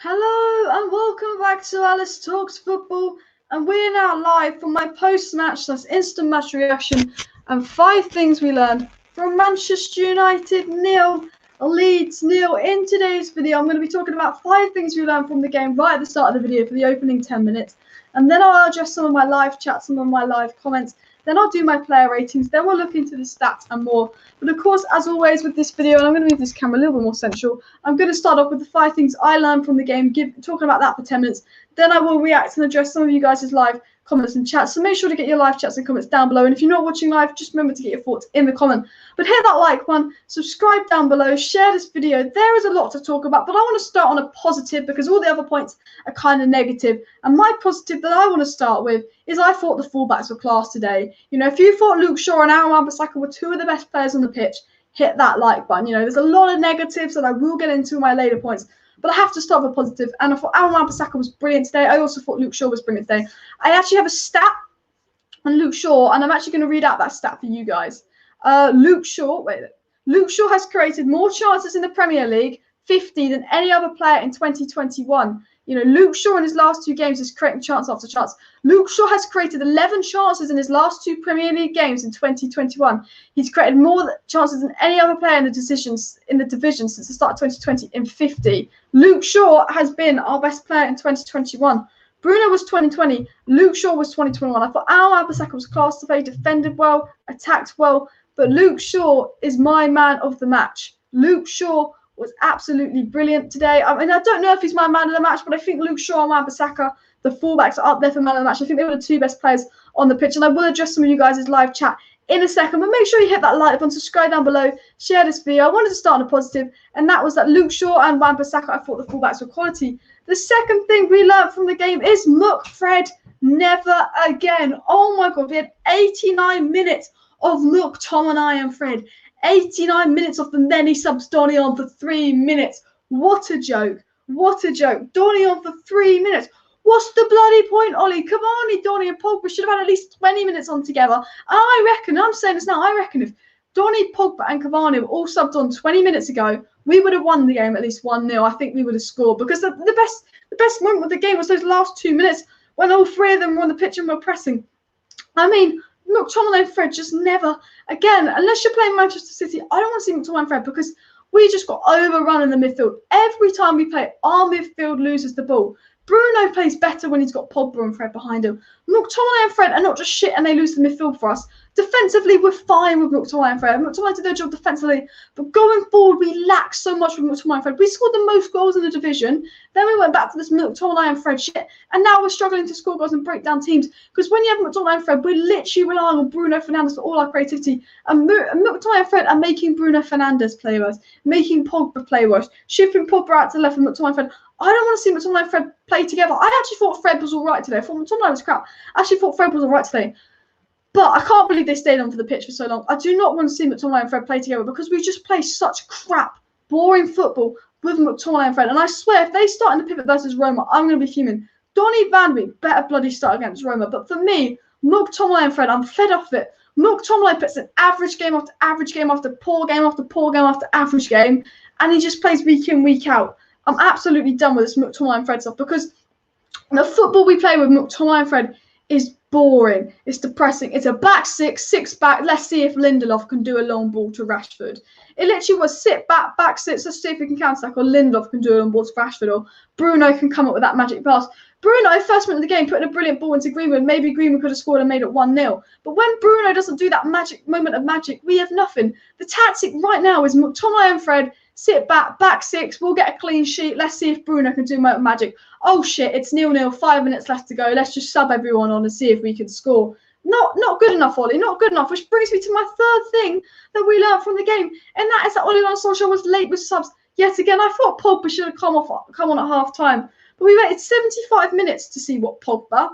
Hello and welcome back to Alice Talks Football, and we're now live from my post-match instant match reaction and 5 things we learned from Manchester United 0, Leeds 0. In today's video I'm going to be talking about 5 things we learned from the game right at the start of the video for the opening 10 minutes, and then I'll address some of my live chats, some of my live comments. Then I'll do my player ratings, then we'll look into the stats and more. But of course, as always with this video, and I'm going to move this camera a little bit more central, I'm going to start off with the 5 things I learned from the game, talking about that for 10 minutes. Then I will react and address some of you guys' live comments and chats. So make sure to get your live chats and comments down below. And if you're not watching live, just remember to get your thoughts in the comment. But hit that like button, subscribe down below, share this video. There is a lot to talk about, but I want to start on a positive because all the other points are kind of negative. And my positive that I want to start with is I thought the fullbacks were class today. You know, if you thought Luke Shaw and Aaron Wan-Bissaka were 2 of the best players on the pitch, hit that like button. You know, there's a lot of negatives that I will get into in my later points, but I have to start with a positive. And I thought Aaron Wan-Bissaka was brilliant today. I also thought Luke Shaw was brilliant today. I actually have a stat on Luke Shaw, and I'm actually going to read out that stat for you guys. Luke Shaw has created more chances in the Premier League, 50, than any other player in 2021. You know, Luke Shaw in his last 2 games is creating chance after chance. Luke Shaw has created 11 chances in his last 2 Premier League games in 2021. He's created more chances than any other player in the division since the start of 2020 in 50. Luke Shaw has been our best player in 2021. Bruno was 2020. Luke Shaw was 2021. I thought Aaron Wan-Bissaka was class today, defended well, attacked well, but Luke Shaw is my man of the match. Luke Shaw was absolutely brilliant today. I mean, I don't know if he's my man of the match, but I think Luke Shaw and Wan-Bissaka, the fullbacks, are up there for man of the match. I think they were the 2 best players on the pitch, and I will address some of you guys' live chat in a second. But make sure you hit that like button, subscribe down below, share this video. I wanted to start on a positive, and that was that Luke Shaw and Wan-Bissaka, I thought the fullbacks were quality. The second thing we learned from the game is Fred never again. Oh my God, we had 89 minutes of McTomminay and Fred. 89 minutes of them, then he subs Donny on for 3 minutes. What a joke. What a joke. Donny on for 3 minutes. What's the bloody point, Ollie? Cavani, Donny and Pogba should have had at least 20 minutes on together. And I reckon, I'm saying this now, I reckon if Donny, Pogba and Cavani were all subbed on 20 minutes ago, we would have won the game at least 1-0. I think we would have scored because the best moment of the game was those last 2 minutes when all 3 of them were on the pitch and were pressing. I mean, McTomminay and Fred just never, again, unless you're playing Manchester City, I don't want to see McTomminay and Fred because we just got overrun in the midfield. Every time we play, our midfield loses the ball. Bruno plays better when he's got Pogba and Fred behind him. McTomminay and Fred are not just shit and they lose the midfield for us. Defensively, we're fine with McTomminay and Fred. McTomminay did their job defensively, but going forward, we lack so much with McTomminay and Fred. We scored the most goals in the division. Then we went back to this McTomminay and Fred shit, and now we're struggling to score goals and break down teams. Because when you have McTomminay and Fred, we're literally relying on Bruno Fernandes for all our creativity. And McTomminay and Fred are making Bruno Fernandes play worse, making Pogba play worse, shifting Pogba out to the left and McTomminay and Fred. I don't want to see McTomminay and Fred play together. I actually thought Fred was all right today. I thought McTomminay was crap. I actually thought Fred was all right today. But I can't believe they stayed on for the pitch for so long. I do not want to see McTomminay and Fred play together because we just play such crap, boring football with McTomminay and Fred. And I swear, if they start in the pivot versus Roma, I'm going to be fuming. Donny van de Beek better bloody start against Roma. But for me, McTomminay and Fred, I'm fed off it. McTomminay puts an average game after average game after poor game after poor game after average game. And he just plays week in, week out. I'm absolutely done with this McTomminay and Fred stuff because the football we play with McTomminay and Fred is boring. It's depressing. It's a back 6 back. Let's see if Lindelof can do a long ball to Rashford. It literally was sit back, back 6. Let's see if we can counter attack, or Lindelof can do a long ball to Rashford, or Bruno can come up with that magic pass. Bruno, first minute of the game, putting a brilliant ball into Greenwood. Maybe Greenwood could have scored and made it 1-0. But when Bruno doesn't do that magic moment of magic, we have nothing. The tactic right now is McTomminay and Fred sit back, back 6. We'll get a clean sheet. Let's see if Bruno can do magic. Oh shit, it's 0-0. 5 minutes left to go. Let's just sub everyone on and see if we can score. Not good enough, Ollie. Not good enough. Which brings me to my third thing that we learned from the game, and that is that Ole Late was late with subs. Yet again, I thought Pogba should have come on at half time. But we waited 75 minutes to see what Pogba.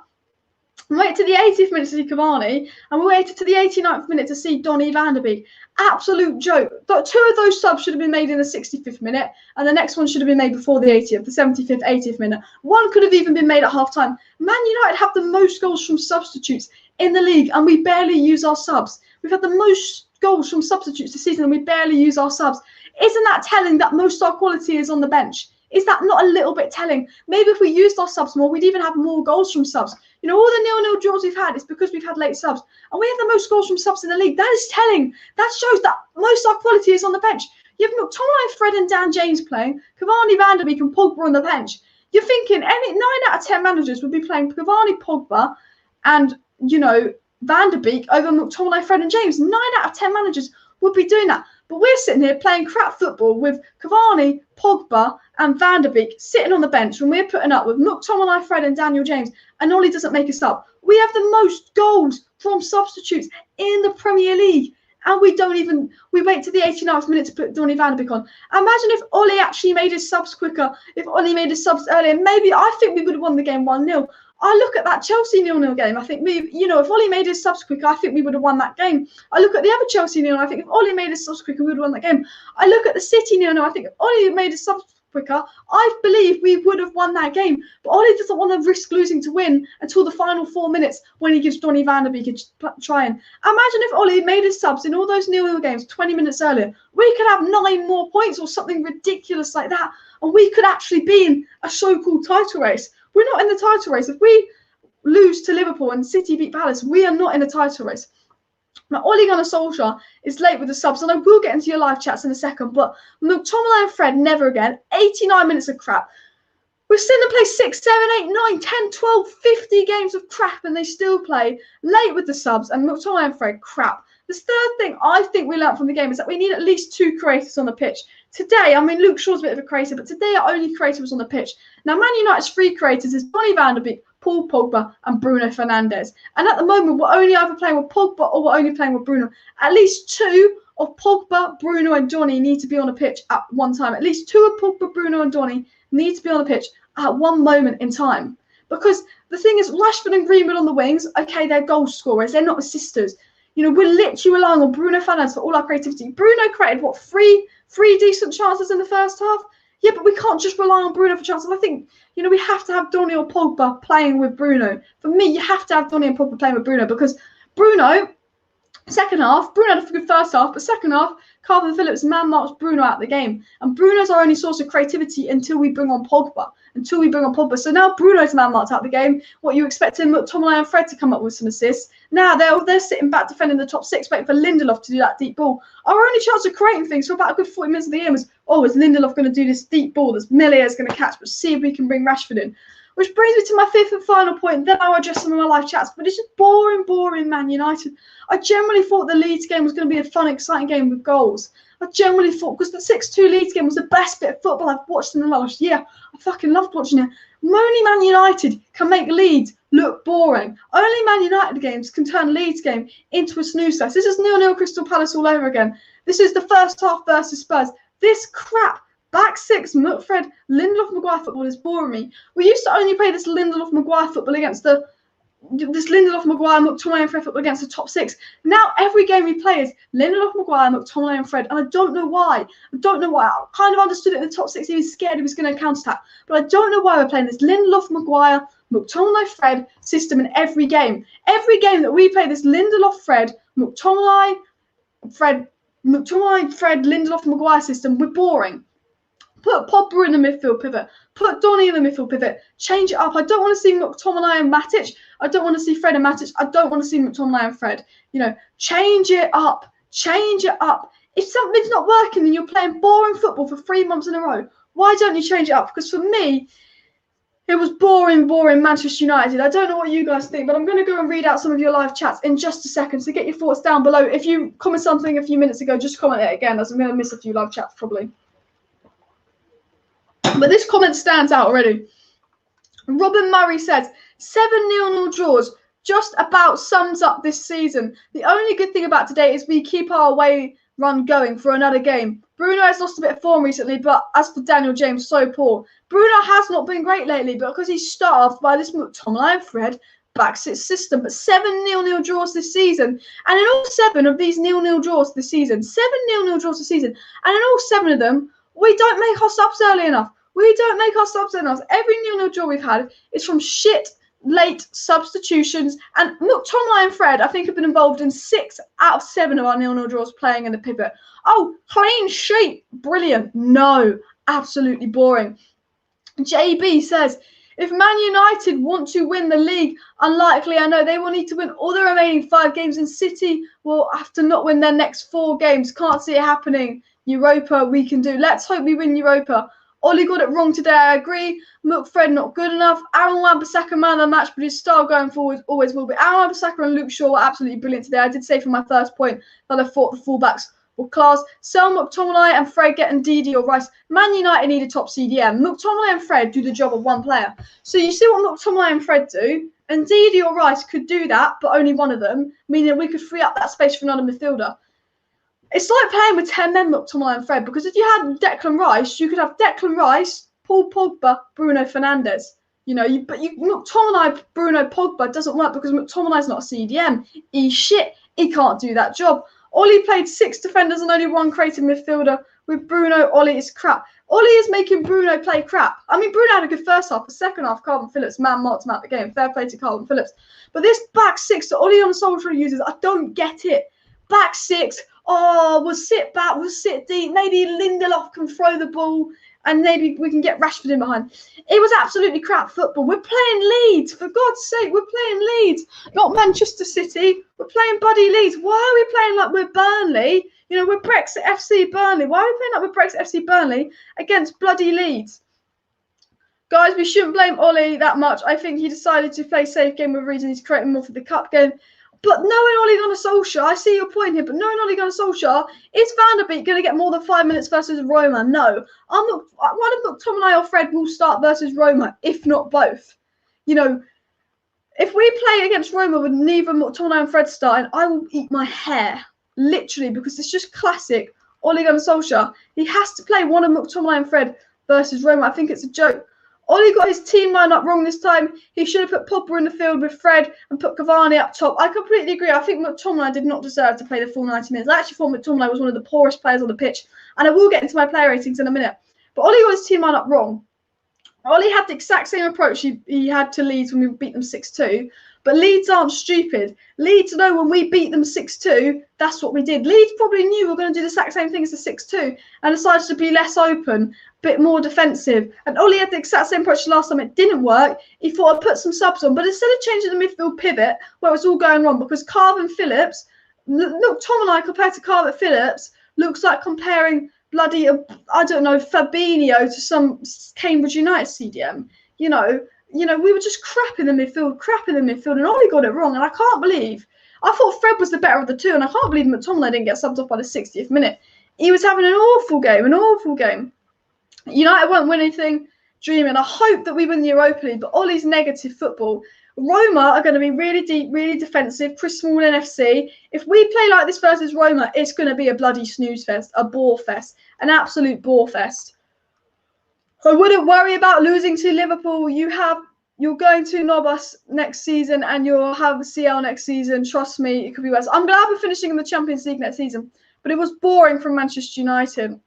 We waited to the 80th minute to see Cavani, and we waited to the 89th minute to see Donny van de Beek. Absolute joke. 2 of those subs should have been made in the 65th minute, and the next one should have been made before the 80th, the 75th, 80th minute. One could have even been made at half time. Man United have the most goals from substitutes in the league, and we barely use our subs. We've had the most goals from substitutes this season, and we barely use our subs. Isn't that telling that most of our quality is on the bench? Is that not a little bit telling? Maybe if we used our subs more, we'd even have more goals from subs. You know, all the 0-0 draws we've had is because we've had late subs. And we have the most goals from subs in the league. That is telling. That shows that most of our quality is on the bench. You have McTomminay, Fred and Dan James playing, Cavani, Van der Beek and Pogba on the bench. You're thinking 9 out of 10 managers would be playing Cavani, Pogba and, you know, Van der Beek over McTomminay, Fred and James. 9 out of 10 managers would be doing that. But we're sitting here playing crap football with Cavani, Pogba and Van der Beek sitting on the bench when we're putting up with McTomminay, Fred and Daniel James and Ole doesn't make us up. We have the most goals from substitutes in the Premier League. And we wait to the 89th minute to put Donny Van der Beek on. Imagine if Ole actually made his subs quicker, if Ole made his subs earlier, maybe I think we would have won the game 1-0. I look at that Chelsea 0-0 game. I think if Ole made his subs quicker, I think we would have won that game. I look at the other Chelsea 0-0. I think if Ole made his subs quicker, we would have won that game. I look at the City 0-0. I think if Ole made his subs quicker, I believe we would have won that game. But Ole doesn't want to risk losing to win until the final 4 minutes when he gives Donny Van der Beek a try in. Imagine if Ole made his subs in all those 0-0 games 20 minutes earlier. We could have 9 more points or something ridiculous like that. And we could actually be in a so-called title race. We're not in the title race. If we lose to Liverpool and City beat Palace, we are not in a title race. Now, Ole Gunnar Solskjaer is late with the subs, and I will get into your live chats in a second, but McTomminay and Fred, never again. 89 minutes of crap. We've seen them play 6, 7, 8, 9, 10, 12, 50 games of crap, and they still play late with the subs, and McTomminay and Fred, crap. The third thing I think we learned from the game is that we need at least 2 creators on the pitch. Today, I mean, Luke Shaw's a bit of a creator, but today our only creator was on the pitch. Now, Man United's 3 creators is Donny Van der Beek, Paul Pogba and Bruno Fernandes. And at the moment, we're only either playing with Pogba or we're only playing with Bruno. At least 2 of Pogba, Bruno and Donny need to be on a pitch at one time. At least 2 of Pogba, Bruno and Donny need to be on the pitch at one moment in time. Because the thing is, Rashford and Greenwood on the wings, okay, they're goal scorers. They're not assisters. You know, we're literally relying on Bruno Fernandes for all our creativity. Bruno created, what, three decent chances in the first half? Yeah, but we can't just rely on Bruno for chances. I think, you know, we have to have Donny or Pogba playing with Bruno. For me, you have to have Donny and Pogba playing with Bruno because Bruno, second half, Bruno had a good first half, but second half, Calvin Phillips man marks Bruno out of the game. And Bruno's our only source of creativity until we bring on Pogba. So now Bruno's man marked out of the game. What you expecting McTomminay and Fred to come up with some assists. Now they're sitting back defending the top 6, waiting for Lindelof to do that deep ball. Our only chance of creating things for about a good 40 minutes of the game was, is Lindelof going to do this deep ball that Millier's going to catch, but see if we can bring Rashford in. Which brings me to my 5th and final point. Then I'll address some of my live chats. But it's just boring Man United. I generally thought the Leeds game was going to be a fun, exciting game with goals. I generally thought, because the 6-2 Leeds game was the best bit of football I've watched in the last year. I fucking loved watching it. Only Man United can make Leeds look boring. Only Man United games can turn Leeds game into a snooze fest. This is 0-0 Crystal Palace all over again. This is the first half versus Spurs. This crap back 6 Fred Lindelof Maguire football is boring me. We used to only play this Lindelof Maguire football against this Lindelof Maguire McTomminay and Fred football against the top 6. Now every game we play is Lindelof Maguire, McTomminay and Fred, and I don't know why. I kind of understood it in the top 6. He was scared he was going to counter attack, but I don't know why we're playing this Lindelof Maguire, McTomminay Fred system in every game. Every game that we play this Lindelof Fred, McTomminay Fred, Lindelof Maguire system, we're boring. Put Pogba in the midfield pivot. Put Donny in the midfield pivot. Change it up. I don't want to see McTominay and Matic. I don't want to see Fred and Matic. I don't want to see McTominay and Fred. You know, change it up. Change it up. If something's not working and you're playing boring football for 3 months in a row, why don't you change it up? Because for me, it was boring Manchester United. I don't know what you guys think, but I'm going to go and read out some of your live chats in just a second. So get your thoughts down below. If you comment something a few minutes ago, just comment it again, as I'm going to miss a few live chats probably. But this comment stands out already. Robin Murray says, 7-0 draws just about sums up this season. The only good thing about today is we keep our away run going for another game. Bruno has lost a bit of form recently, but as for Daniel James, so poor. Bruno has not been great lately, but because he's starved by this McTomminay and Fred backsit system. But 7-0 draws this season. And in all 7 of these 0-0 draws this season, 7 0-0 draws this season, and in all 7 of them, we don't make our subs early enough. We don't make our subs enough. Every 0-0 draw we've had is from shit, late substitutions. And McTomminay and Fred, I think, have been involved in 6 out of 7 of our 0-0 draws playing in the pivot. Oh, clean sheet. Brilliant. No, absolutely boring. JB says, if Man United want to win the league, unlikely, I know, they will need to win all the remaining 5 games, and City will have to not win their next 4 games. Can't see it happening. Europa, we can do. Let's hope we win Europa. Ollie got it wrong today, I agree. McFred not good enough. Aaron Wan-Bissaka man of the match, but his style going forward always will be. Aaron Wan-Bissaka and Luke Shaw were absolutely brilliant today. I did say from my first point that I thought the fullbacks were class. Sell McTomminay and Fred getting Ndidi or Rice. Man United need a top CDM. McTomminay and Fred do the job of one player. So you see what McTomminay and Fred do, and Ndidi or Rice could do that, but only one of them, meaning we could free up that space for another midfielder. It's like playing with 10 men, McTomminay and Fred, because if you had Declan Rice, you could have Declan Rice, Paul Pogba, Bruno Fernandes. But McTomminay, Bruno Pogba doesn't work because McTominay's not a CDM. He's shit. He can't do that job. Ollie played 6 defenders and only 1 creative midfielder. With Bruno, Ollie is crap. Ollie is making Bruno play crap. I mean, Bruno had a good first half. The second half, Calvin Phillips marked him out the game. Fair play to Calvin Phillips. But this back 6 that Ollie on Solskjaer uses, I don't get it. Back 6. Oh, we'll sit back, we'll sit deep. Maybe Lindelof can throw the ball and maybe we can get Rashford in behind. It was absolutely crap football. We're playing Leeds, for God's sake. We're playing Leeds, not Manchester City. We're playing bloody Leeds. Why are we playing like we're Burnley? We're Brexit FC Burnley. Why are we playing like we're Brexit FC Burnley against bloody Leeds? Guys, we shouldn't blame Ollie that much. I think he decided to play safe game with reason he's creating more for the cup game. But knowing Ole Gunnar Solskjaer, I see your point here, but knowing Ole Gunnar Solskjaer, is Van der Beek going to get more than 5 minutes versus Roma? No. One of McTominay or Fred will start versus Roma, if not both. If we play against Roma with neither McTominay and Fred starting, I will eat my hair, literally, because it's just classic Ole Gunnar Solskjaer. He has to play one of McTominay and Fred versus Roma. I think it's a joke. Ollie got his team lineup wrong this time. He should have put Pogba in the field with Fred and put Cavani up top. I completely agree. I think McTominay did not deserve to play the full 90 minutes. I actually thought McTominay was one of the poorest players on the pitch. And I will get into my player ratings in a minute. But Ollie got his team lineup wrong. Ollie had the exact same approach he had to Leeds when we beat them 6-2. But Leeds aren't stupid. Leeds know when we beat them 6-2, that's what we did. Leeds probably knew we were going to do the exact same thing as the 6-2 and decided to be less open, a bit more defensive. And Ollie had the exact same approach last time. It didn't work. He thought I'd put some subs on. But instead of changing the midfield pivot, where it was all going wrong, because Calvin Phillips, McTominay compared to Calvin Phillips, looks like comparing bloody, I don't know, Fabinho to some Cambridge United CDM. We were just crap in the midfield, and Ollie got it wrong. And I can't believe, I thought Fred was the better of the two, and I can't believe McTomminay didn't get subbed off by the 60th minute. He was having an awful game. United won't win anything, dreaming. I hope that we win the Europa League, but Ollie's negative football. Roma are going to be really deep, really defensive, Chris Smalling FC. If we play like this versus Roma, it's going to be a bloody snooze fest, a bore fest, an absolute bore fest. I wouldn't worry about losing to Liverpool. You're going to knob us next season and you'll have CL next season. Trust me, it could be worse. I'm glad we're finishing in the Champions League next season, but it was boring from Manchester United.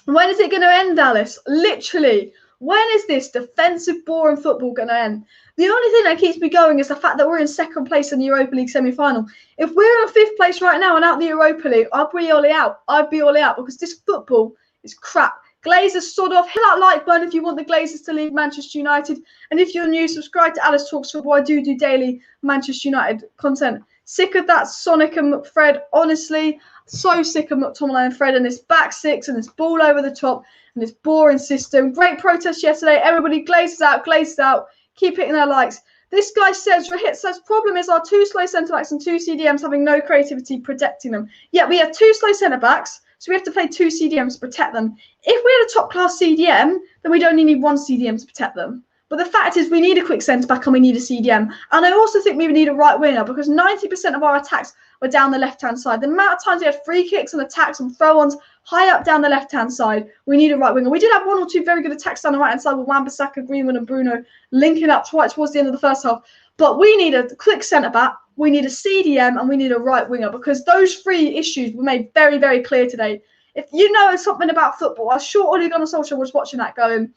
When is it going to end, Alice? Literally, when is this defensive, boring football going to end? The only thing that keeps me going is the fact that we're in 2nd place in the Europa League semi-final. If we're in 5th place right now and out the Europa League, I'd be Ollie out. Because this football is crap. Glazers, sod off. Hit that like button if you want the Glazers to leave Manchester United. And if you're new, subscribe to Alice Talks Football. I do daily Manchester United content. Sick of that Sonic and McFred. Honestly, so sick of McTomminay and Fred and this back 6 and this ball over the top and this boring system. Great protest yesterday. Everybody Glazers out. Keep hitting their likes. This guy says, Rahit says, problem is our 2 slow centre-backs and 2 CDMs having no creativity protecting them. Yet we have 2 slow centre-backs. So we have to play 2 CDMs to protect them. If we had a top-class CDM, then we'd only need 1 CDM to protect them. But the fact is we need a quick centre-back and we need a CDM. And I also think we need a right winger because 90% of our attacks were down the left-hand side. The amount of times we had free kicks and attacks and throw-ons high up down the left-hand side, we need a right winger. We did have 1 or 2 very good attacks down the right-hand side with Wan-Bissaka, Greenwood and Bruno linking up right towards the end of the first half. But we need a quick centre-back, we need a CDM and we need a right winger because those 3 issues were made very, very clear today. If you know something about football, I'm sure Ole Gunnar Solskjaer was watching that going,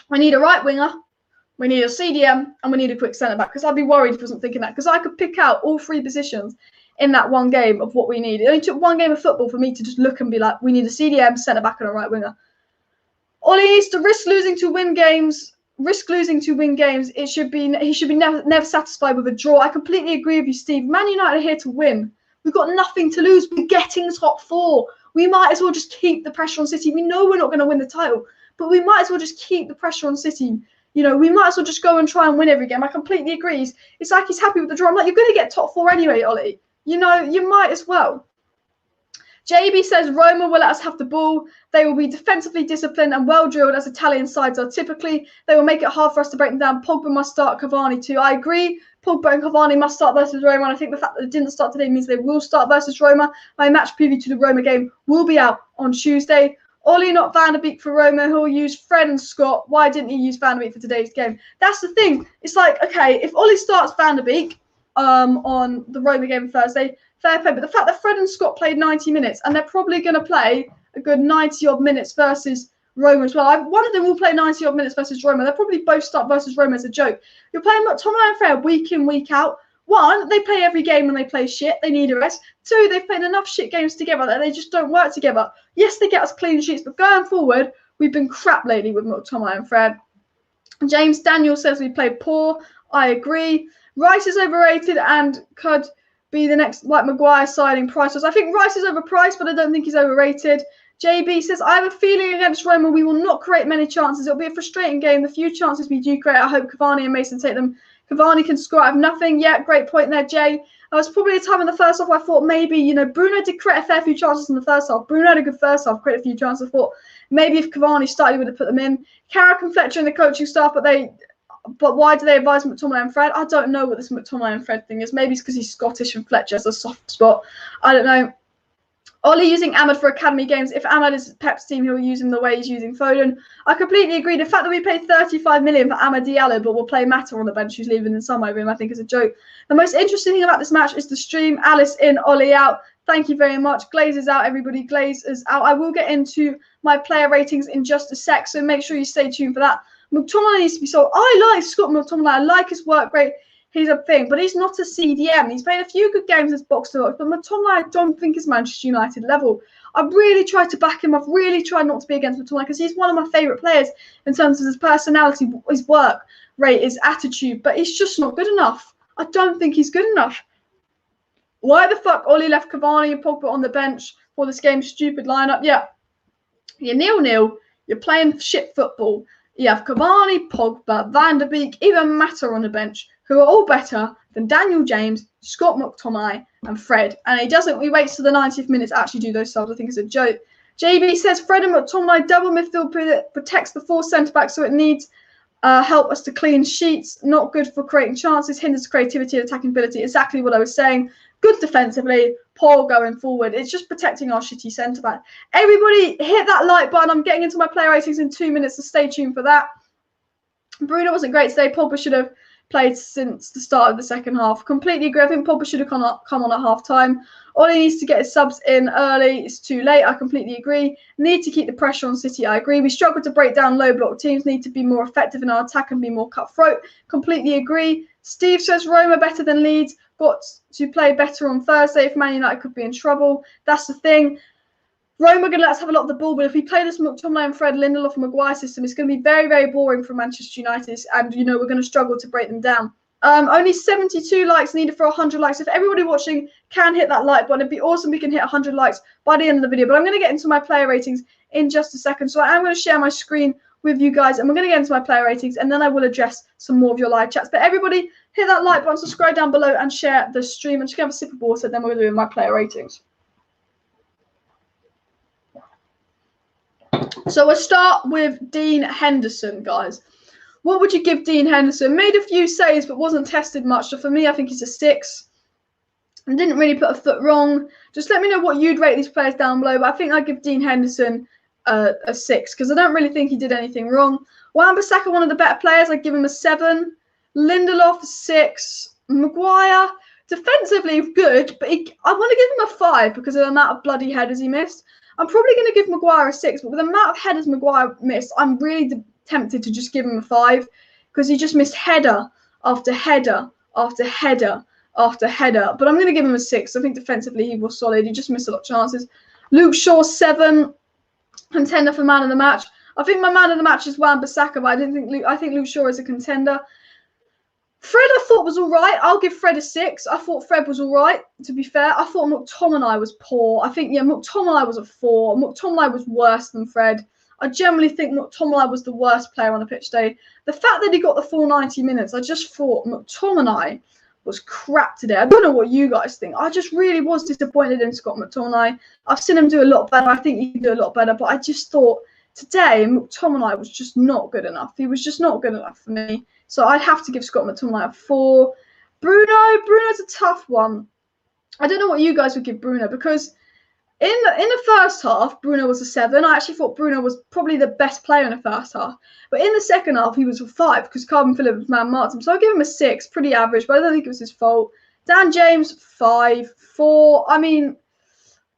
we need a right winger, we need a CDM, and we need a quick centre-back. Because I'd be worried if he wasn't thinking that. Because I could pick out all 3 positions in that one game of what we need. It only took one game of football for me to just look and be like, we need a CDM, centre-back, and a right winger. Ole needs to risk losing to win games. He should be never satisfied with a draw. I completely agree with you, Steve. Man United are here to win. We've got nothing to lose. We're getting top 4. We might as well just keep the pressure on City. We know we're not going to win the title, but we might as well just keep the pressure on City. You know, we might as well just go and try and win every game. I completely agree. It's like he's happy with the draw. I'm like, you're going to get top 4 anyway, Ole. You know, you might as well. JB says Roma will let us have the ball. They will be defensively disciplined and well drilled as Italian sides are typically. They will make it hard for us to break them down. Pogba must start, Cavani too. I agree. Pogba and Cavani must start versus Roma. And I think the fact that it didn't start today means they will start versus Roma. My match preview to the Roma game will be out on Tuesday. Ole not Van der Beek for Roma. He'll use Fred and Scott. Why didn't he use Van der Beek for today's game? That's the thing. It's like, okay, if Ole starts Van der Beek on the Roma game Thursday, fair play. But the fact that Fred and Scott played 90 minutes and they're probably going to play a good 90-odd minutes versus Roma as well. One of them will play 90-odd minutes versus Roma. They'll probably both start versus Roma as a joke. You're playing McTomminay and Fred week in, week out. 1, they play every game when they play shit. They need a rest. 2, they've played enough shit games together that they just don't work together. Yes, they get us clean sheets, but going forward, we've been crap lately with McTomminay and Fred. James Daniel says we played poor. I agree. Rice is overrated and could be the next like Maguire signing priceless. I think Rice is overpriced, but I don't think he's overrated. JB says, I have a feeling against Roma we will not create many chances. It'll be a frustrating game. The few chances we do create, I hope Cavani and Mason take them. Cavani can score out of nothing. Yeah, great point there, Jay. I was probably a time in the first half I thought maybe, you know, Bruno did create a fair few chances in the first half. Bruno had a good first half, created a few chances. I thought maybe if Cavani started, he would have put them in. Carrick and Fletcher in the coaching staff, but why do they advise McTomminay and Fred? I don't know what this McTomminay and Fred thing is. Maybe it's because he's Scottish and Fletcher has a soft spot. I don't know. Ole using Ahmad for academy games. If Ahmad is Pep's team, he'll use him the way he's using Foden. I completely agree. The fact that we paid 35 million for Amad Diallo, but we'll play Mata on the bench who's leaving in some over him, I think is a joke. The most interesting thing about this match is the stream. Alice in, Ole out. Thank you very much. Glaze is out, everybody. Glaze is out. I will get into my player ratings in just a sec, so make sure you stay tuned for that. McTomminay needs to be sold. I like Scott McTomminay. I like his work rate. He's a thing, but he's not a CDM. He's played a few good games as box to box, but McTomminay I don't think is Manchester United level. I've really tried to back him. I've really tried not to be against McTomminay because he's one of my favourite players in terms of his personality, his work rate, his attitude, but he's just not good enough. I don't think he's good enough. Why the fuck Ole left Cavani and Pogba on the bench for this game? Stupid lineup. Yeah, you're 0-0. You're playing shit football. You have Cavani, Pogba, Van der Beek, even Mata on the bench, who are all better than Daniel James, Scott McTominay, and Fred. And he waits to the 90th minute to actually do those subs. I think it's a joke. JB says Fred and McTominay double midfield protects the 4 centre-backs, so it needs help us to clean sheets. Not good for creating chances, hinders creativity and attacking ability. Exactly what I was saying. Good defensively, poor going forward. It's just protecting our shitty centre-back. Everybody hit that like button. I'm getting into my player ratings in 2 minutes, so stay tuned for that. Bruno wasn't great today. Pogba should have played since the start of the second half. Completely agree. I think Pogba should have come on at half-time. Ole needs to get his subs in early. It's too late. I completely agree. Need to keep the pressure on City. I agree. We struggle to break down low block teams. Need to be more effective in our attack and be more cutthroat. Completely agree. Steve says Roma better than Leeds. Got to play better on Thursday if Man United could be in trouble. That's the thing. Roma are going to let us have a lot of the ball, but if we play this McTomminay and Fred, Lindelof and Maguire system, it's going to be very, very boring for Manchester United, and, you know, we're going to struggle to break them down. Only 72 likes needed for 100 likes. If everybody watching can hit that like button, it'd be awesome if we can hit 100 likes by the end of the video. But I'm going to get into my player ratings in just a second. So I am going to share my screen with you guys, and we're going to get into my player ratings, and then I will address some more of your live chats. But everybody, hit that like button, subscribe down below, and share the stream. I'm just going to have a sip of water, then we're going to do my player ratings. So we'll start with Dean Henderson, guys. What would you give Dean Henderson? Made a few saves, but wasn't tested much. So for me, I think he's a 6. And didn't really put a foot wrong. Just let me know what you'd rate these players down below. But I think I'd give Dean Henderson a 6 because I don't really think he did anything wrong. Wan-Bissaka, one of the better players, I'd give him a 7. Lindelof, 6. Maguire, defensively good, but I want to give him a 5 because of the amount of bloody headers he missed. I'm probably going to give Maguire a 6, but with the amount of headers Maguire missed, I'm really tempted to just give him a 5 because he just missed header after header after header after header. But I'm going to give him a 6. I think defensively he was solid. He just missed a lot of chances. Luke Shaw, 7. Contender for man of the match. I think my man of the match is Wan-Bissaka, but I think Luke Shaw is a contender. Fred, I thought was all right. I'll give Fred a 6. I thought Fred was all right, to be fair. I thought McTomminay was poor. I think, McTomminay was a 4. McTomminay was worse than Fred. I generally think McTomminay was the worst player on the pitch today. The fact that he got the full 90 minutes, I just thought McTomminay was crap today. I don't know what you guys think. I just really was disappointed in Scott McTominay. I've seen him do a lot better. I think he can do a lot better, but I just thought today McTominay was just not good enough. He was just not good enough for me. So I'd have to give Scott McTominay a 4. Bruno's a tough one. I don't know what you guys would give Bruno, because in the first half, Bruno was a 7. I actually thought Bruno was probably the best player in the first half. But in the second half, he was a 5 because Calvin Phillips man-marked him. So I'll give him a 6, pretty average, but I don't think it was his fault. Dan James, 5, 4. I mean,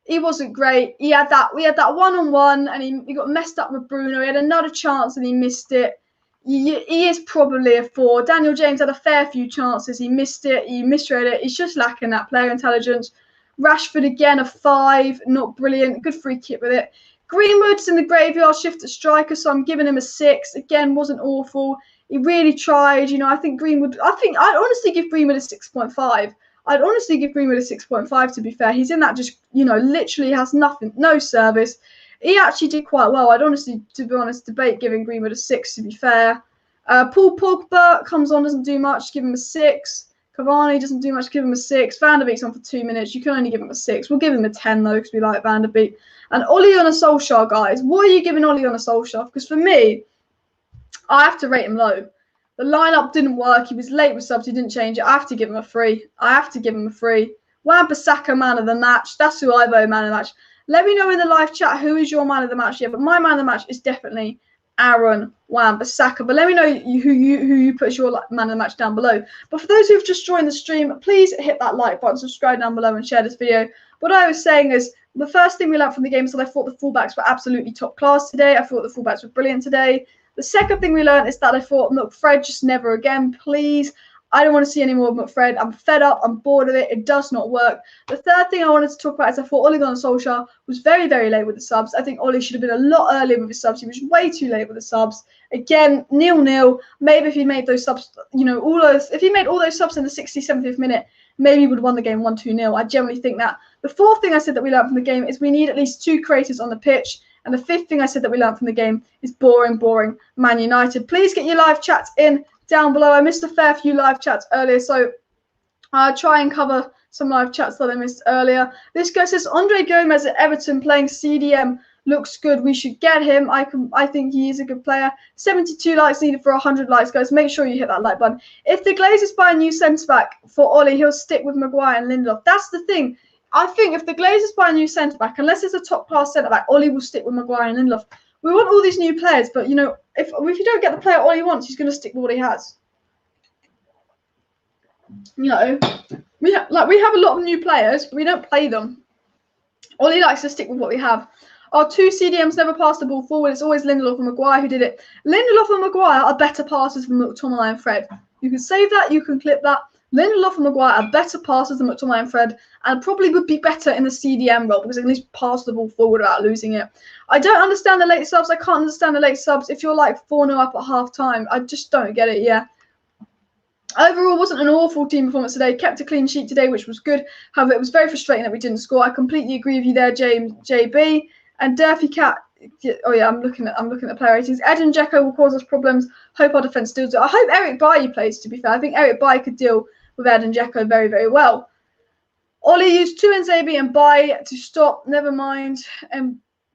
he wasn't great. We had that one-on-one, and he got messed up with Bruno. He had another chance, and he missed it. He is probably a 4. Daniel James had a fair few chances. He missed it. He misread it. He's just lacking that player intelligence. Rashford, again, a 5. Not brilliant. Good free kick with it. Greenwood's in the graveyard shift at striker, so I'm giving him a 6. Again, wasn't awful. He really tried. I think Greenwood... I'd honestly give Greenwood a 6.5. I'd honestly give Greenwood a 6.5, to be fair. He's in that just, literally has nothing. No service. He actually did quite well. I'd honestly, to be honest, debate giving Greenwood a 6, to be fair. Paul Pogba comes on, doesn't do much, give him a 6. Cavani doesn't do much, give him a 6. Van der Beek's on for 2 minutes. You can only give him a 6. We'll give him a 10, though, because we like Van der Beek. And Ole on a Solskjaer, guys. What are you giving Ole on a Solskjaer? Because for me, I have to rate him low. The lineup didn't work. He was late with subs. He didn't change it. I have to give him a 3. Wan-Bissaka, man of the match. That's who I vote man of the match. Let me know in the live chat who is your man of the match. Yeah, but my man of the match is definitely Aaron Wan-Bissaka. But let me know who you put as your man of the match down below. But for those who've just joined the stream, please hit that like button, subscribe down below, and share this video. What I was saying is the first thing we learned from the game is that I thought the fullbacks were absolutely top class today. I thought the fullbacks were brilliant today. The second thing we learned is that I thought, McFred, just never again, please. I don't want to see any more of McFred. I'm fed up. I'm bored of it. It does not work. The third thing I wanted to talk about is I thought Ole Gunnar Solskjaer was very, very late with the subs. I think Ole should have been a lot earlier with his subs. He was way too late with the subs. Again, 0-0. Maybe if he made those subs, if he made all those subs in the 60th, 70th minute, maybe he would have won the game 1-2-0. I generally think that. The fourth thing I said that we learned from the game is we need at least 2 creators on the pitch. And the fifth thing I said that we learned from the game is boring Man United. Please get your live chats in down below. I missed a fair few live chats earlier, so I'll try and cover some live chats that I missed earlier. This guy says, Andre Gomez at Everton playing CDM looks good. We should get him. I think he is a good player. 72 likes needed for 100 likes, guys. Make sure you hit that like button. If the Glazers buy a new centre-back for Ole, he'll stick with Maguire and Lindelof. That's the thing. I think if the Glazers buy a new centre-back, unless it's a top-class centre-back, Ole will stick with Maguire and Lindelof. We want all these new players, but, if you don't get the player Ole wants, he's going to stick with what he has. We have a lot of new players, but we don't play them. Ole likes to stick with what we have. Our 2 CDMs never pass the ball forward. It's always Lindelof and Maguire who did it. Lindelof and Maguire are better passers than McTominay and Fred. You can save that. You can clip that. Lindelof and Maguire are better passers than McTominay and Fred, and probably would be better in the CDM role because they can at least pass the ball forward without losing it. I don't understand the late subs. I can't understand the late subs. If you're like 4-0 up at half time, I just don't get it. Yeah. Overall, wasn't an awful team performance today. Kept a clean sheet today, which was good. However, it was very frustrating that we didn't score. I completely agree with you there, JB. And Durfy Cat. Oh yeah, I'm looking at the player ratings. Eden Dzeko will cause us problems. Hope our defense deals with it. I hope Eric Bailly plays. To be fair, I think Eric Bailly could deal with Eden Dzeko very, very well. Ole used 2 Nzabi and Bailly to stop. Never mind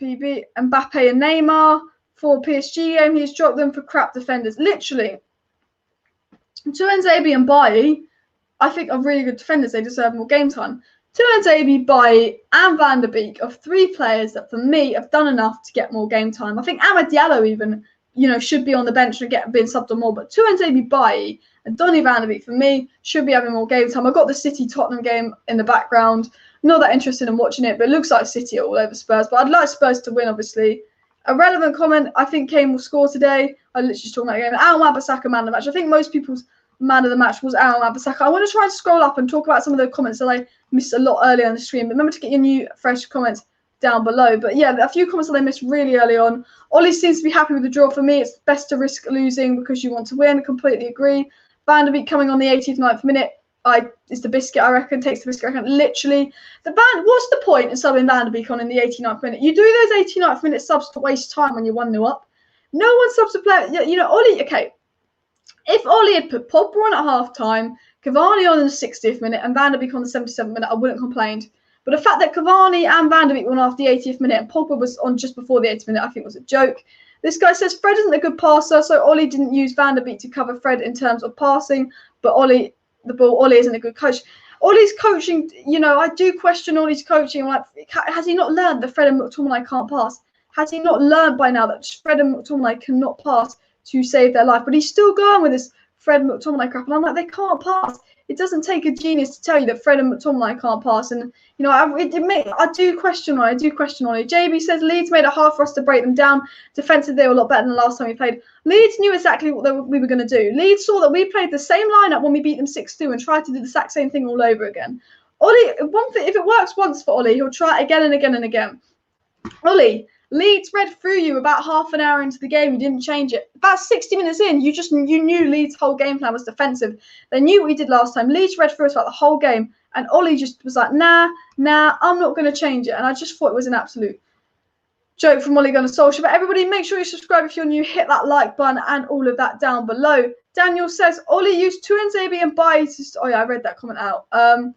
Mbappe and Neymar for PSG game. He's dropped them for crap defenders. Literally. 2 Nzabi and Bailly, I think, are really good defenders. They deserve more game time. 2 Nzabi, Bailly, and Van der Beek are 3 players that, for me, have done enough to get more game time. I think Amad Diallo even, should be on the bench and being subbed on more. But 2 Nzabi, Bailly, and Donny Van der Beek, for me, should be having more game time. I got the City-Tottenham game in the background. Not that interested in watching it, but it looks like City all over Spurs. But I'd like Spurs to win, obviously. A relevant comment, I think Kane will score today. I literally just talking about the game. Aaron Wan-Bissaka, man of the match. I think most people's man of the match was Aaron Wan-Bissaka. I want to try and scroll up and talk about some of the comments that I missed a lot earlier on the stream. But remember to get your new, fresh comments down below. But yeah, a few comments that I missed really early on. Ollie seems to be happy with the draw. For me, it's best to risk losing because you want to win. Completely agree. Van der Beek coming on the 89th minute. Is the biscuit, I reckon, takes the biscuit. I reckon. Literally, what's the point in subbing Van der Beek on in the 89th minute? You do those 89th minute subs to waste time when you're 1-0 up. No one subs to play. You know, Ollie, okay. If Ollie had put Pogba on at half-time, Cavani on in the 60th minute, and Van der Beek on the 77th minute, I wouldn't have complained. But the fact that Cavani and Van der Beek were on after the 80th minute and Pogba was on just before the 80th minute, I think was a joke. This guy says Fred isn't a good passer, so Ollie didn't use Van der Beek to cover Fred in terms of passing, but Ollie isn't a good coach. Ollie's coaching, you know, I do question Ollie's coaching. Like, has he not learned that Fred and McTomminay can't pass? Has he not learned by now that Fred and McTomminay cannot pass to save their life? But he's still going with this Fred and McTomminay crap, and I'm like, they can't pass. It doesn't take a genius to tell you that Fred and McTomminay can't pass. And, you know, I do question Ollie. JB says Leeds made it hard for us to break them down. Defensively, they were a lot better than the last time we played. Leeds knew exactly what we were going to do. Leeds saw that we played the same lineup when we beat them 6-2 and tried to do the exact same thing all over again. Ollie, one thing, if it works once for Ollie, he'll try it again and again and again. Ollie, Leeds read through you about half an hour into the game. You didn't change it. About 60 minutes in, you knew Leeds' whole game plan was defensive. They knew what we did last time. Leeds read through us about the whole game, and Ollie just was like, nah, I'm not going to change it. And I just thought it was an absolute joke from Ole Gunnar Solskjaer. But everybody, make sure you subscribe if you're new. Hit that like button and all of that down below. Daniel says Ollie used Tuanzebe and Bailly to. Oh yeah, I read that comment out. Van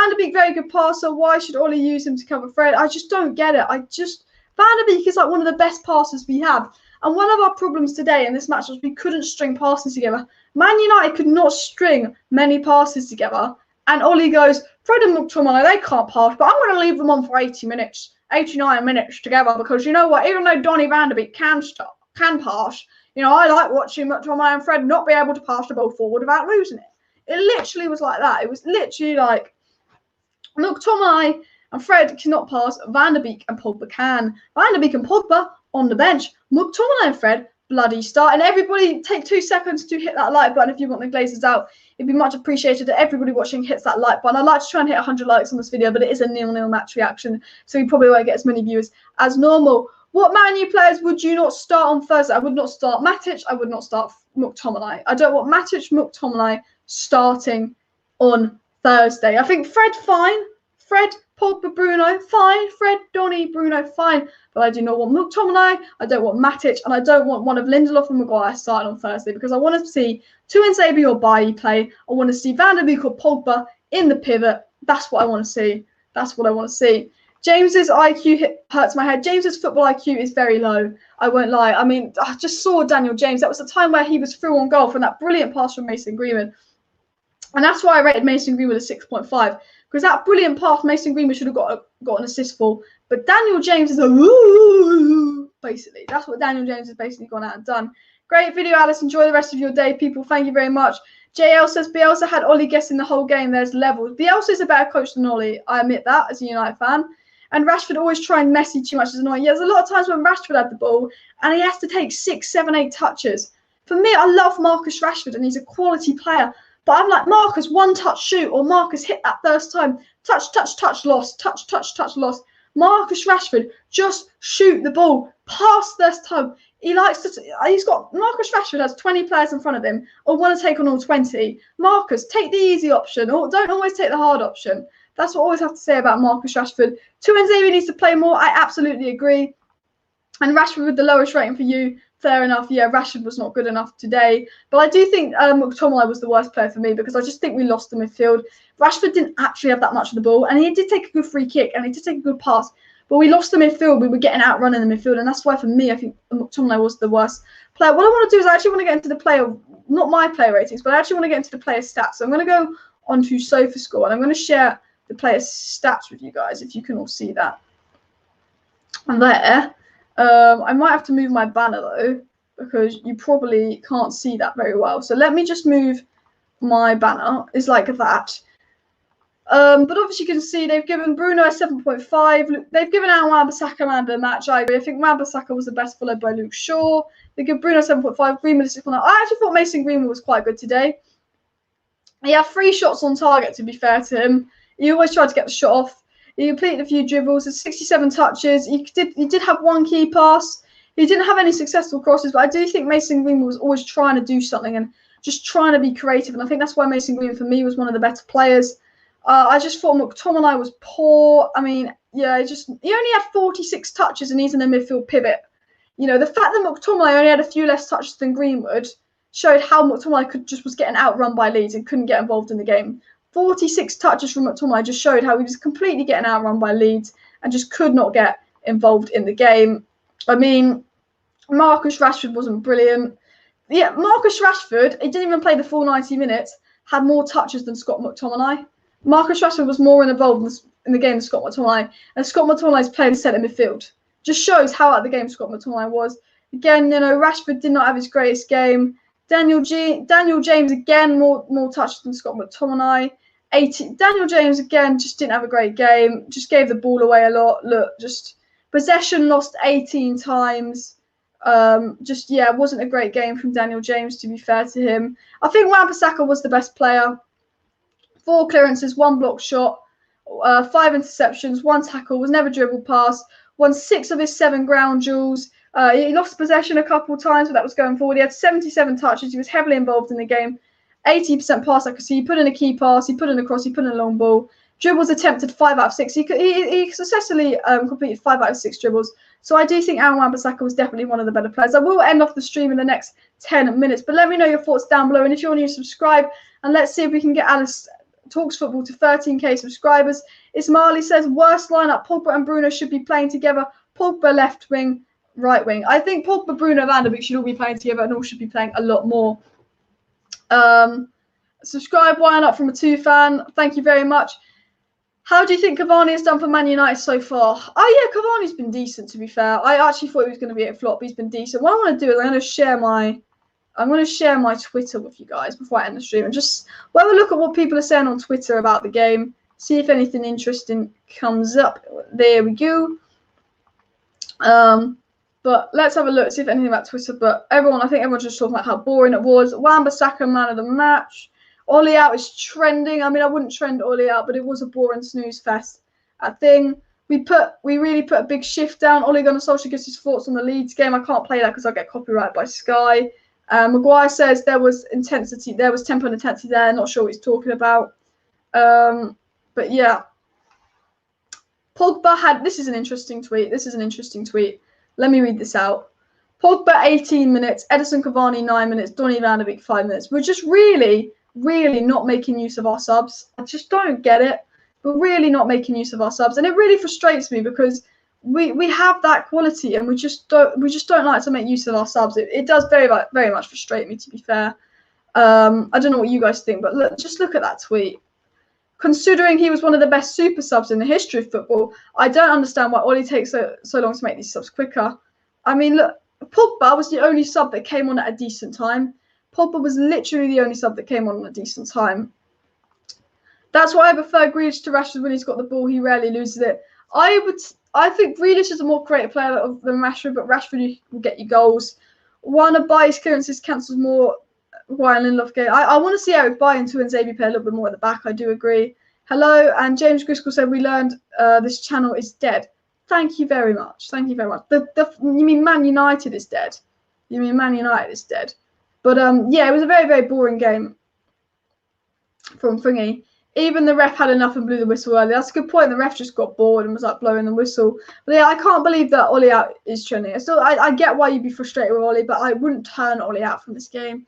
der Beek, very good passer. Why should Ollie use him to cover Fred? I just don't get it. Van der Beek is like one of the best passers we have. And one of our problems today in this match was we couldn't string passes together. Man United could not string many passes together. And Ollie goes, Fred and McTomminay, they can't pass, but I'm going to leave them on for 89 minutes together because you know what? Even though Donny Van der Beek can pass, you know, I like watching McTomminay and Fred not be able to pass the ball forward without losing it. It literally was like that. It was literally like McTomminay and Fred cannot pass. Van der Beek and Pogba can. Van der Beek and Pogba on the bench. McTomminay and Fred bloody start. And everybody take 2 seconds to hit that like button if you want the Glazers out. It'd be much appreciated that everybody watching hits that like button. I'd like to try and hit 100 likes on this video, but it is a 0-0 match reaction, so we probably won't get as many viewers as normal. What Man U players would you not start on Thursday? I would not start Matic. I would not start McTomminay. I don't want Matic, McTomminay starting on Thursday. I think Fred, fine. Fred, Pogba, Bruno, fine. Fred, Donny, Bruno, fine. But I do not want McTomminay. I don't want Matic. And I don't want one of Lindelof and Maguire starting on Thursday because I want to see Tuanzebe or Bailly play. I want to see Van der Beek or Pogba in the pivot. That's what I want to see. That's what I want to see. James's IQ hurts my head. James's football IQ is very low. I won't lie. I mean, I just saw Daniel James. That was the time where he was through on goal from that brilliant pass from Mason Greenwood. And that's why I rated Mason Greenwood a 6.5. Because that brilliant pass Mason Greenwood should have got an assist for. But Daniel James is a woo, basically. That's what Daniel James has basically gone out and done. Great video, Alice. Enjoy the rest of your day, people. Thank you very much. JL says Bielsa had Ollie guessing the whole game. There's levels. Bielsa is a better coach than Ollie. I admit that as a United fan. And Rashford always trying Messi too much is annoying. Yeah, there's a lot of times when Rashford had the ball and he has to take 6, 7, 8 touches. For me, I love Marcus Rashford and he's a quality player. But I'm like, Marcus, one touch shoot, or Marcus hit that first time. Touch, lost. Touch, lost. Marcus Rashford, just shoot the ball. Pass this time. Marcus Rashford has 20 players in front of him, or want to take on all 20. Marcus, take the easy option, or don't always take the hard option. That's what I always have to say about Marcus Rashford. Tuanzebe needs to play more. I absolutely agree. And Rashford with the lowest rating for you. Fair enough. Yeah, Rashford was not good enough today. But I do think McTomminay was the worst player for me because I just think we lost the midfield. Rashford didn't actually have that much of the ball. And he did take a good free kick and he did take a good pass. But we lost the midfield. We were getting outrun in the midfield. And that's why, for me, I think McTomminay was the worst player. What I want to do is I actually want to get into the player, not my player ratings, but I actually want to get into the player stats. So I'm going to go onto SofaScore and I'm going to share the player stats with you guys, if you can all see that. And there. I might have to move my banner though, because you probably can't see that very well. So let me just move my banner. It's like that. But obviously you can see they've given Bruno a 7.5. They've given out Wan-Bissaka man of the match. I agree. I think Wan-Bissaka was the best, followed by Luke Shaw. They give Bruno 7.5. Greenwood a 6.9. I actually thought Mason Greenwood was quite good today. He had 3 shots on target, to be fair to him. He always tried to get the shot off. He completed a few dribbles, had 67 touches. He did have one key pass. He didn't have any successful crosses, but I do think Mason Greenwood was always trying to do something and just trying to be creative. And I think that's why Mason Greenwood, for me, was one of the better players. I just thought McTomminay was poor. I mean, yeah, he only had 46 touches and he's in a midfield pivot. You know, the fact that McTomminay only had a few less touches than Greenwood showed how McTomminay was getting outrun by Leeds and couldn't get involved in the game. 46 touches from McTomminay just showed how he was completely getting outrun by Leeds and just could not get involved in the game. I mean, Marcus Rashford wasn't brilliant. Yeah, Marcus Rashford, he didn't even play the full 90 minutes, had more touches than Scott McTominay. Marcus Rashford was more involved in the game than Scott McTominay, and Scott McTominay's playing centre midfield. Just shows how out of the game Scott McTominay was. Again, you know, Rashford did not have his greatest game. Daniel James, again, more touches than Scott McTominay. Daniel James, again, just didn't have a great game. Just gave the ball away a lot. Look, just possession lost 18 times. Wasn't a great game from Daniel James, to be fair to him. I think Wan-Bissaka was the best player. 4 clearances, 1 block shot, 5 interceptions, 1 tackle, was never dribbled past, won 6 of his 7 ground duels. He lost possession a couple of times, but that was going forward. He had 77 touches. He was heavily involved in the game. 80% pass accuracy. He put in a key pass. He put in a cross. He put in a long ball. Dribbles attempted 5 out of 6. He successfully completed 5 out of 6 dribbles. So I do think Aaron Wan-Bissaka was definitely one of the better players. I will end off the stream in the next 10 minutes, but let me know your thoughts down below. And if you're new, subscribe, and let's see if we can get Alice Talks Football to 13k subscribers. Ismaili says, worst lineup, Pogba and Bruno should be playing together. Pogba left wing, right wing. I think Pogba, Bruno, Van der Beek should all be playing together and all should be playing a lot more. Subscribe, why not, from a 2 fan. Thank you very much. How do you think Cavani has done for Man United so far? Oh yeah, Cavani's been decent, to be fair. I actually thought he was going to be a flop. He's been decent. What I'm going to do is I'm going to share my Twitter with you guys before I end the stream and just have a look at what people are saying on Twitter about the game. See if anything interesting comes up. There we go. But let's have a look, see if anything about Twitter. But I think everyone's just talking about how boring it was. Wan-Bissaka, man of the match. Ole out is trending. I mean, I wouldn't trend Ole out, but it was a boring snooze fest. I think we really put a big shift down. Ole Gunnar Solskjaer gives his thoughts on the Leeds game. I can't play that because I'll get copyrighted by Sky. Maguire says there was tempo and intensity there. Not sure what he's talking about. But yeah. Pogba had, this is an interesting tweet. Let me read this out. Pogba 18 minutes, Edison Cavani 9 minutes, Donny van de Beek 5 minutes. We're just really not making use of our subs. I just don't get it. We're really not making use of our subs, and it really frustrates me because we have that quality and we just don't like to make use of our subs. It does very much frustrate me, to be fair. I don't know what you guys think, but just look at that tweet. Considering he was one of the best super subs in the history of football, I don't understand why Ole takes so long to make these subs quicker. I mean, look, Pogba was the only sub that came on at a decent time. Pogba was literally the only sub that came on at a decent time. That's why I prefer Grealish to Rashford. When he's got the ball, he rarely loses it. I think Grealish is a more creative player than Rashford, but Rashford will get you goals. One of Bailly's clearances cancels more Ryan Lindelof game. I want to see Eric Bailly and Tuanzebe play a little bit more at the back. I do agree. Hello, and James Griscoll said we learned this channel is dead. Thank you very much. You mean Man United is dead? But yeah, it was a very boring game from Thingy. Even the ref had enough and blew the whistle early. That's a good point. The ref just got bored and was like blowing the whistle. But yeah, I can't believe that Ole out is trending. I get why you'd be frustrated with Ole, but I wouldn't turn Ole out from this game.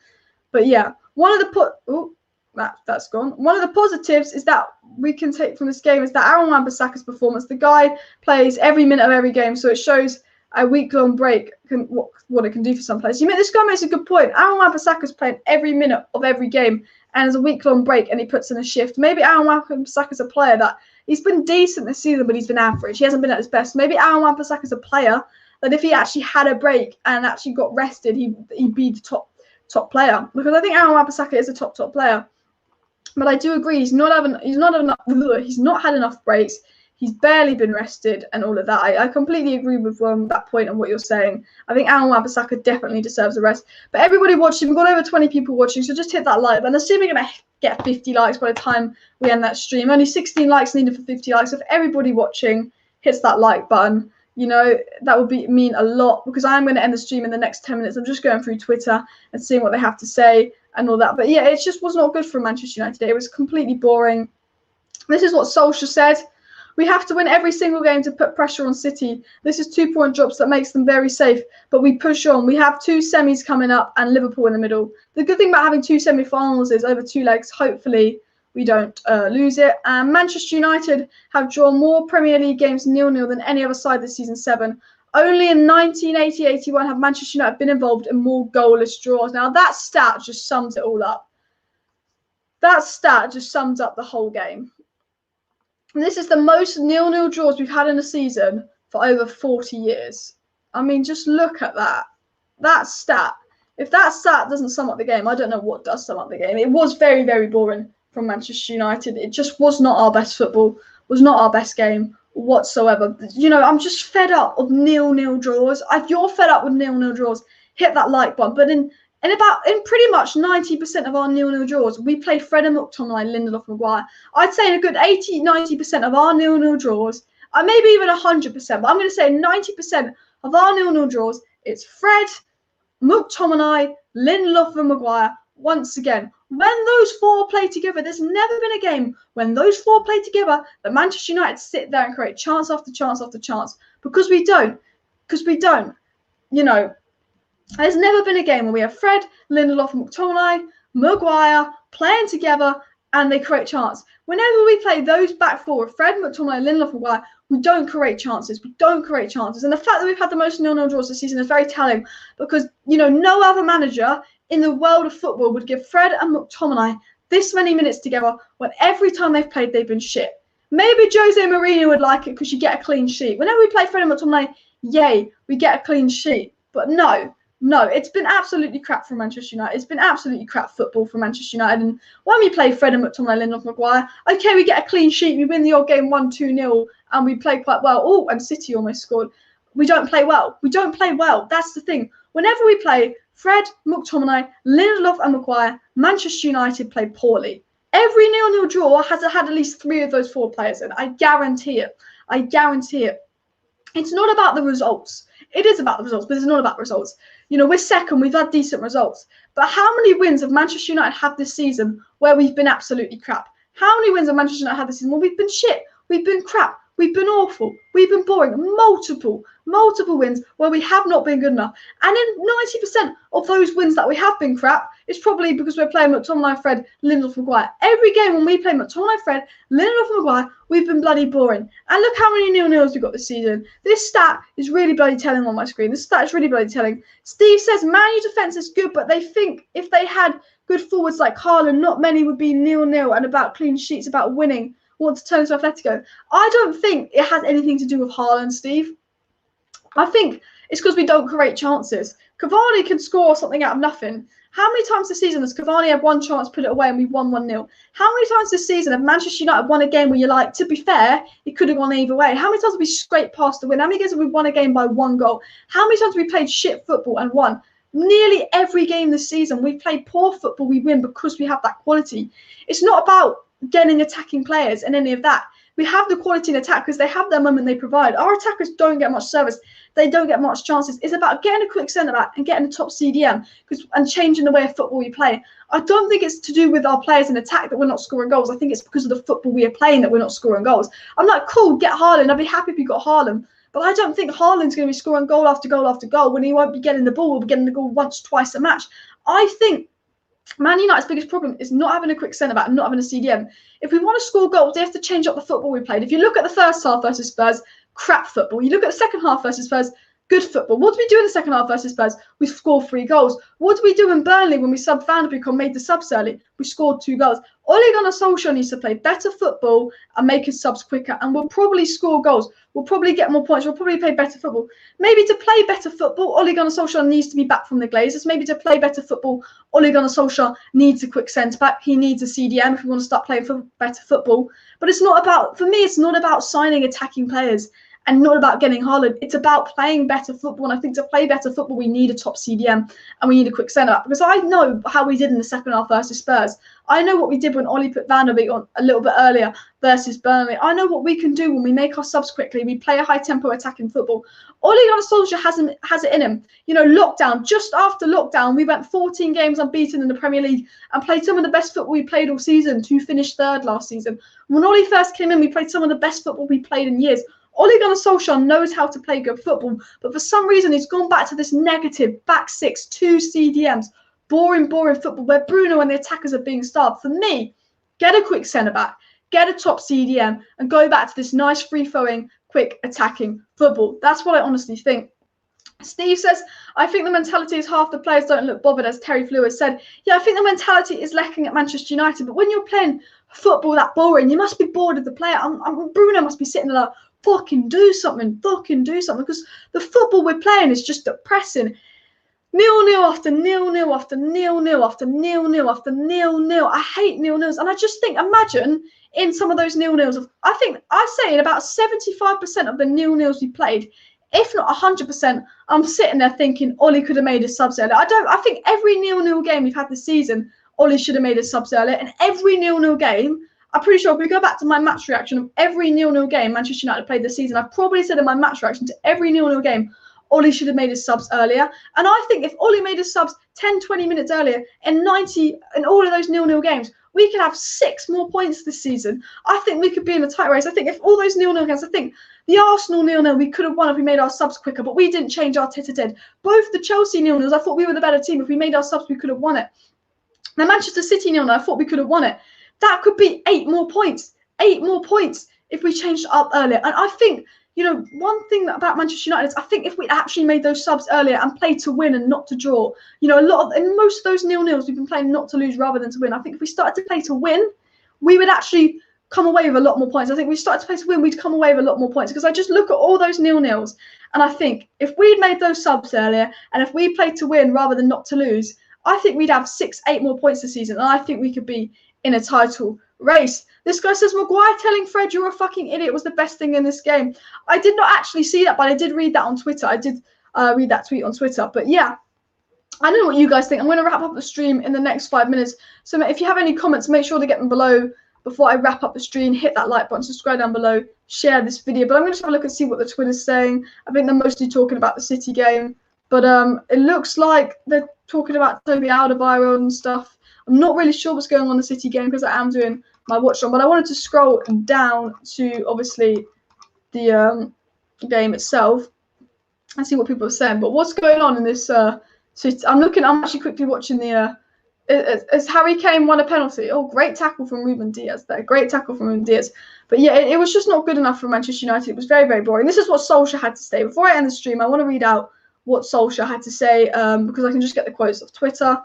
But yeah, that's gone. One of the positives is that we can take from this game is that Aaron Wan-Bissaka's performance. The guy plays every minute of every game, so it shows a week-long break what it can do for some players. This guy makes a good point. Aaron Wan-Bissaka's playing every minute of every game, and there's a week-long break, and he puts in a shift. Maybe Aaron Wan-Bissaka's a player that he's been decent this season, but he's been average. He hasn't been at his best. Maybe Aaron Wan-Bissaka's a player that if he actually had a break and actually got rested, he'd be the top player. Because I think Aaron Wan-Bissaka is a top player. But I do agree he's not had enough breaks. He's barely been rested and all of that. I completely agree with that point and what you're saying. I think Aaron Wan-Bissaka definitely deserves a rest. But everybody watching, we've got over 20 people watching, so just hit that like button. Assuming we're going to get 50 likes by the time we end that stream. Only 16 likes needed for 50 likes. If everybody watching hits that like button, you know, that would mean a lot, because I'm going to end the stream in the next 10 minutes. I'm just going through Twitter and seeing what they have to say and all that. But yeah, it just was not good for Manchester United today. It was completely boring. This is what Solskjaer said. We have to win every single game to put pressure on City. This is 2-point drops that makes them very safe, but we push on. We have 2 semis coming up and Liverpool in the middle. The good thing about having 2 semi-finals is over 2 legs, hopefully we don't lose it. And Manchester United have drawn more Premier League games 0-0 than any other side this season 7. Only in 1980-81 have Manchester United been involved in more goalless draws. Now that stat just sums it all up. That stat just sums up the whole game. And this is the most 0-0 draws we've had in a season for over 40 years. I mean, just look at that. That stat. If that stat doesn't sum up the game, I don't know what does sum up the game. It was very, very boring from Manchester United. It just was not our best football, was not our best game whatsoever. You know, I'm just fed up of 0-0 draws. If you're fed up with 0-0 draws, hit that like button. But in pretty much 90% of our 0-0 draws, we play Fred and McTomminay, Lindelof, Maguire. I'd say in a good 80-90% of our 0-0 draws, maybe even 100%, but I'm going to say 90% of our 0-0 draws, it's Fred, McTomminay, Lindelof and Maguire. Once again, when those 4 play together, there's never been a game when those 4 play together that Manchester United sit there and create chance after chance after chance. Because we don't. You know, there's never been a game where we have Fred, Lindelof, McTomminay, Maguire playing together and they create chance. Whenever we play those back 4, Fred, McTomminay, Lindelof, Maguire, we don't create chances. We don't create chances. And the fact that we've had the most 0-0 draws this season is very telling, because, you know, no other manager in the world of football would give Fred and McTomminay this many minutes together when every time they've played, they've been shit. Maybe Jose Mourinho would like it because you get a clean sheet. Whenever we play Fred and McTomminay, yay, we get a clean sheet. But no, it's been absolutely crap for Manchester United. It's been absolutely crap football for Manchester United. And when we play Fred and McTomminay, Lindelof, Maguire, okay, we get a clean sheet. We win the odd game 1-2-0 and we play quite well. Oh, and City almost scored. We don't play well. That's the thing. Whenever we play Fred, McTomminay, Lindelof and Maguire, Manchester United play poorly. Every 0-0 draw has had at least 3 of those 4 players in. I guarantee it. It's not about the results. It is about the results, but it's not about results. You know, we're second. We've had decent results. But how many wins have Manchester United had this season where we've been absolutely crap? How many wins have Manchester United had this season where we've been shit? We've been crap. We've been awful. We've been boring. Multiple wins where we have not been good enough. And in 90% of those wins that we have been crap, it's probably because we're playing McTomminay, Fred, Lindelof, Maguire. Every game when we play McTomminay, Fred, Lindelof, Maguire, we've been bloody boring. And look how many 0-0s we've got this season. This stat is really bloody telling on my screen. This stat is really bloody telling. Steve says Man U defence is good, but they think if they had good forwards like Haaland, not many would be 0-0 and about clean sheets, about winning. Want to turn to Atletico. I don't think it has anything to do with Haaland, Steve. I think it's because we don't create chances. Cavani can score something out of nothing. How many times this season has Cavani had one chance, put it away, and we won 1-0? How many times this season have Manchester United won a game where you're like, to be fair, it could have gone either way? How many times have we scraped past the win? How many games have we won a game by 1 goal? How many times have we played shit football and won? Nearly every game this season, we've played poor football, we win because we have that quality. It's not about getting attacking players and any of that. We have the quality in attack because they have their moment they provide. Our attackers don't get much service. They don't get much chances. It's about getting a quick centre-back and getting a top CDM and changing the way of football we play. I don't think it's to do with our players in attack that we're not scoring goals. I think it's because of the football we are playing that we're not scoring goals. I'm like, cool, get Haaland. I'd be happy if you got Haaland. But I don't think Haaland's going to be scoring goal after goal after goal when he won't be getting the ball. We'll be getting the goal once, twice a match. I think Man United's biggest problem is not having a quick centre-back and not having a CDM. If we want to score goals, they have to change up the football we played. If you look at the first half versus Spurs, crap football. You look at the second half versus Spurs, Good football. What did we do in the second half versus Spurs? We scored 3 goals. What did we do in Burnley when we subbed Van der Beek and made the subs early? We scored 2 goals. Ole Gunnar Solskjaer needs to play better football and make his subs quicker, and we'll probably score goals. We'll probably get more points. We'll probably play better football. Maybe to play better football, Ole Gunnar Solskjaer needs to be back from the Glazers. Maybe to play better football, Ole Gunnar Solskjaer needs a quick centre-back. He needs a CDM if we want to start playing for better football. But it's not about, for me, it's not about signing attacking players and not about getting Haaland. It's about playing better football. And I think to play better football, we need a top CDM and we need a quick centre-back. Because I know how we did in the second half versus Spurs. I know what we did when Ole put Van der Beek on a little bit earlier versus Burnley. I know what we can do when we make our subs quickly. We play a high-tempo attacking football. Ole Gunnar Solskjaer has it in him. You know, lockdown, just after lockdown, we went 14 games unbeaten in the Premier League and played some of the best football we played all season to finish 3rd last season. When Ole first came in, we played some of the best football we played in years. Ole Gunnar Solskjaer knows how to play good football, but for some reason he's gone back to this negative back 6, 2 CDMs, boring football where Bruno and the attackers are being starved. For me, get a quick centre-back, get a top CDM, and go back to this nice free-flowing, quick attacking football. That's what I honestly think. Steve says, I think the mentality is half the players don't look bothered, as Terry Flew has said. Yeah, I think the mentality is lacking at Manchester United, but when you're playing football that boring, you must be bored of the player. Bruno must be sitting there like, fucking do something, because the football we're playing is just depressing. 0-0 after 0-0 after 0-0 after 0-0 after 0-0. I hate 0-0s, and I just think, imagine in some of those 0-0s. I say in about 75% of the 0-0s we played, if not 100%, I'm sitting there thinking Ole could have made his subs earlier. I think every 0-0 game we've had this season, Ole should have made his subs earlier, and every 0-0 game. I'm pretty sure if we go back to my match reaction of every 0-0 game Manchester United played this season, I probably said in my match reaction to every 0-0 game, Ole should have made his subs earlier. And I think if Ole made his subs 10, 20 minutes earlier in all of those 0-0 games, we could have 6 more points this season. I think we could be in a tight race. I think if all those 0-0 games, I think the Arsenal 0-0 we could have won if we made our subs quicker, but we didn't change our tit-a-tit. Both the Chelsea 0-0s, I thought we were the better team. If we made our subs, we could have won it. The Manchester City 0-0, I thought we could have won it. That could be 8 more points. 8 more points if we changed it up earlier. And I think, you know, one thing about Manchester United is I think if we actually made those subs earlier and played to win and not to draw, you know, in most of those 0-0s we've been playing not to lose rather than to win. I think if we started to play to win, we would actually come away with a lot more points. I think if we started to play to win, we'd come away with a lot more points, because I just look at all those 0-0s and I think if we'd made those subs earlier and if we played to win rather than not to lose, I think we'd have 6, 8 more points this season, and I think we could be in a title race. This guy says, Maguire telling Fred you're a fucking idiot was the best thing in this game. I did not actually see that, but I did read that on Twitter. I did read that tweet on Twitter. But yeah, I don't know what you guys think. I'm going to wrap up the stream in the next 5 minutes. So if you have any comments, make sure to get them below before I wrap up the stream. Hit that like button, subscribe down below, share this video. But I'm going to just have a look and see what the Twitter's saying. I think they're mostly talking about the City game. But it looks like they're talking about Toby Alderweireld and stuff. I'm not really sure what's going on in the City game because I am doing my watch on, but I wanted to scroll down to obviously the game itself and see what people are saying. But what's going on in this City? I'm actually quickly watching the. As Harry Kane won a penalty. Oh, great tackle from Ruben Diaz there. Great tackle from Ruben Diaz. But yeah, it was just not good enough for Manchester United. It was very, very boring. This is what Solskjaer had to say. Before I end the stream, I want to read out what Solskjaer had to say because I can just get the quotes off Twitter.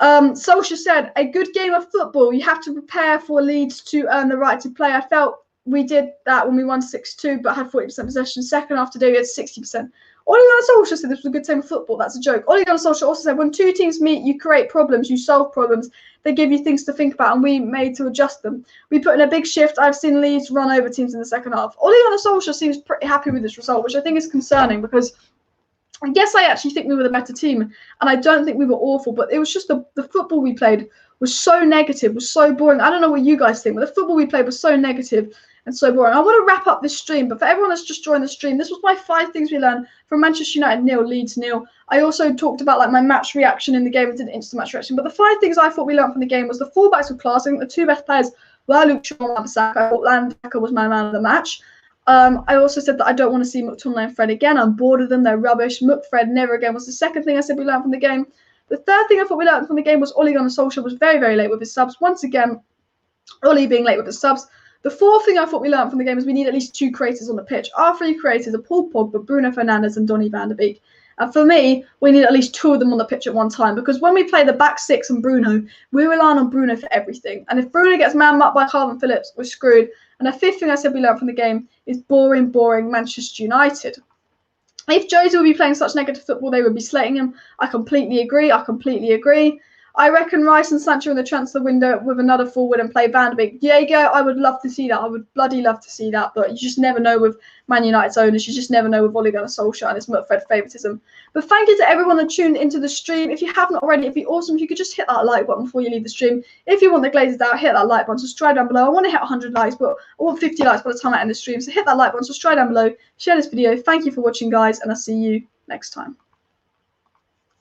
Solskjaer said, a good game of football. You have to prepare for Leeds to earn the right to play. I felt we did that when we won 6-2, but had 40% possession. Second half today, we had 60%. Ole Gunnar Solskjaer said this was a good game of football. That's a joke. Ole Gunnar Solskjaer also said, when 2 teams meet, you create problems, you solve problems. They give you things to think about, and we made to adjust them. We put in a big shift. I've seen Leeds run over teams in the second half. Ole Gunnar Solskjaer seems pretty happy with this result, which I think is concerning because I guess I actually think we were the better team, and I don't think we were awful, but it was just the football we played was so negative, was so boring. I don't know what you guys think, but the football we played was so negative and so boring. I want to wrap up this stream, but for everyone that's just joined the stream, this was my 5 things we learned from Manchester United 0, Leeds 0. I also talked about like my match reaction in the game. I did an instant match reaction, but the 5 things I thought we learned from the game was the fullbacks were class. I think the 2 best players were Luke Shaw and Wan-Bissaka. I thought Landaka was my man of the match. I also said that I don't want to see McTomminay and Fred again. I'm bored of them. They're rubbish. Fred never again was the second thing I said we learned from the game. The third thing I thought we learned from the game was Ole Gunnar Solskjaer was very, very late with his subs. Once again, Ole being late with his subs. The fourth thing I thought we learned from the game is we need at least 2 creators on the pitch. Our 3 creators are Paul Pogba, Bruno Fernandes, and Donny van de Beek. And for me, we need at least 2 of them on the pitch at one time, because when we play the back 6 and Bruno, we rely on Bruno for everything. And if Bruno gets man-marked by Calvin Phillips, we're screwed. And the fifth thing I said we learned from the game is boring Manchester United. If Jose will be playing such negative football, they would be slating him. I completely agree. I reckon Rice and Sancho in the transfer window with another forward and play Van de Beek. Diego, I would love to see that. I would bloody love to see that. But you just never know with Man United's owners. You just never know with Ole Gunnar Solskjaer and his Mutfred favouritism. But thank you to everyone that tuned into the stream. If you haven't already, it'd be awesome if you could just hit that like button before you leave the stream. If you want the Glazers out, hit that like button. Subscribe down below. I want to hit 100 likes, but I want 50 likes by the time I end the stream. So hit that like button. Subscribe down below. Share this video. Thank you for watching, guys, and I'll see you next time.